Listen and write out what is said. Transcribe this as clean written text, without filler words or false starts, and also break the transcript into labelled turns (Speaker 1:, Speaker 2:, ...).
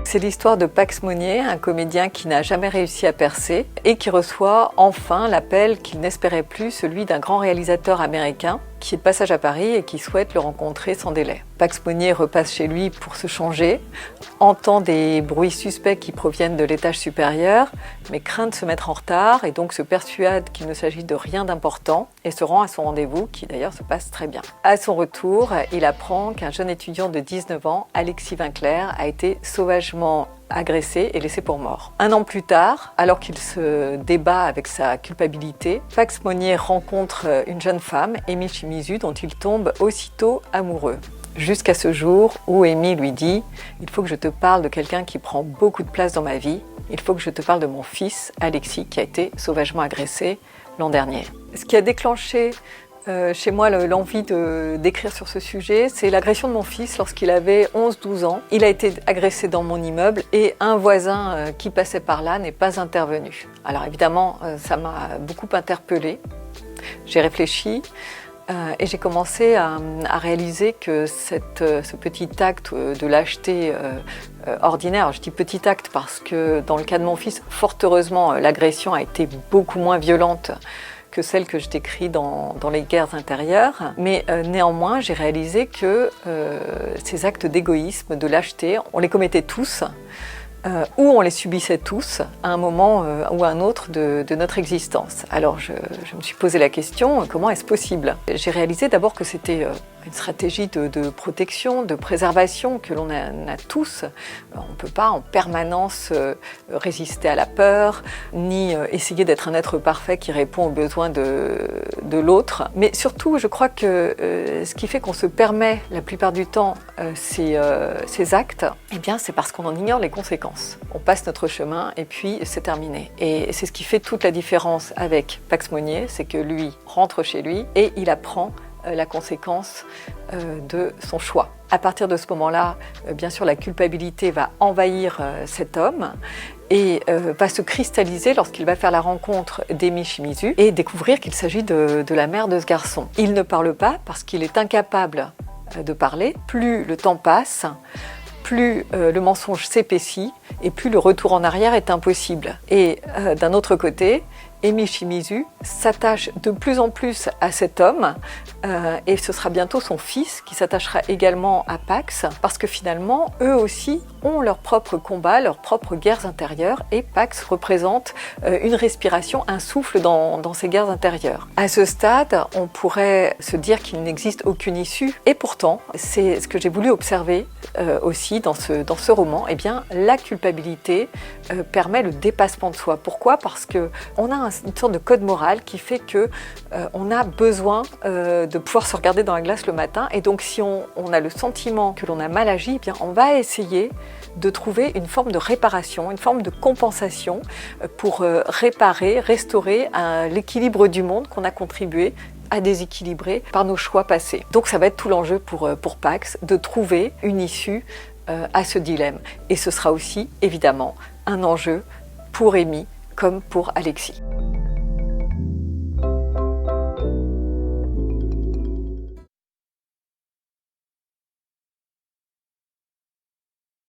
Speaker 1: C'est l'histoire de Pax Monnier, un comédien qui n'a jamais réussi à percer et qui reçoit enfin l'appel qu'il n'espérait plus, celui d'un grand réalisateur américain qui est de passage à Paris et qui souhaite le rencontrer sans délai. Pax Monnier repasse chez lui pour se changer, entend des bruits suspects qui proviennent de l'étage supérieur, mais craint de se mettre en retard et donc se persuade qu'il ne s'agit de rien d'important et se rend à son rendez-vous qui d'ailleurs se passe très bien. À son retour, il apprend qu'un jeune étudiant de 19 ans, Alexis Winkler, a été sauvagement agressé et laissé pour mort. Un an plus tard, alors qu'il se débat avec sa culpabilité, Pax Monnier rencontre une jeune femme, Amy Shimizu, dont il tombe aussitôt amoureux. Jusqu'à ce jour où Amy lui dit « Il faut que je te parle de quelqu'un qui prend beaucoup de place dans ma vie. Il faut que je te parle de mon fils, Alexis, qui a été sauvagement agressé l'an dernier. » Ce qui a déclenché chez moi l'envie d'écrire sur ce sujet, c'est l'agression de mon fils lorsqu'il avait 11-12 ans. Il a été agressé dans mon immeuble et un voisin qui passait par là n'est pas intervenu. Alors évidemment, ça m'a beaucoup interpellée. J'ai réfléchi et j'ai commencé à réaliser que ce petit acte de lâcheté ordinaire, je dis petit acte parce que dans le cas de mon fils, fort heureusement, l'agression a été beaucoup moins violente que celle que je décris dans les guerres intérieures. Mais néanmoins, j'ai réalisé que ces actes d'égoïsme, de lâcheté, on les commettait tous, ou on les subissait tous à un moment ou à un autre de notre existence. Alors je me suis posé la question, comment est-ce possible? J'ai réalisé d'abord que c'était une stratégie de protection, de préservation que l'on a tous. On ne peut pas en permanence résister à la peur, ni essayer d'être un être parfait qui répond aux besoins de l'autre. Mais surtout, je crois que ce qui fait qu'on se permet la plupart du temps ces actes, eh bien, c'est parce qu'on en ignore les conséquences. On passe notre chemin et puis c'est terminé. Et c'est ce qui fait toute la différence avec Pax Monnier, c'est que lui rentre chez lui et il apprend la conséquence de son choix. À partir de ce moment-là, bien sûr, la culpabilité va envahir cet homme et va se cristalliser lorsqu'il va faire la rencontre d'Amy Shimizu et découvrir qu'il s'agit de la mère de ce garçon. Il ne parle pas parce qu'il est incapable de parler. Plus le temps passe, plus le mensonge s'épaissit et plus le retour en arrière est impossible. Et d'un autre côté, Amy Shimizu s'attache de plus en plus à cet homme et ce sera bientôt son fils qui s'attachera également à Pax parce que finalement, eux aussi ont leurs propres combats, leurs propres guerres intérieures et Pax représente une respiration, un souffle dans ces guerres intérieures. À ce stade, on pourrait se dire qu'il n'existe aucune issue et pourtant, c'est ce que j'ai voulu observer aussi dans ce roman, eh bien, la culpabilité permet le dépassement de soi. Pourquoi? Parce qu'on a une sorte de code moral qui fait que on a besoin de pouvoir se regarder dans la glace le matin et donc si on a le sentiment que l'on a mal agi, eh bien on va essayer de trouver une forme de réparation, une forme de compensation pour réparer, restaurer l'équilibre du monde qu'on a contribué à déséquilibrer par nos choix passés. Donc ça va être tout l'enjeu pour Pax de trouver une issue à ce dilemme. Et ce sera aussi évidemment un enjeu pour Amy comme pour Alexis.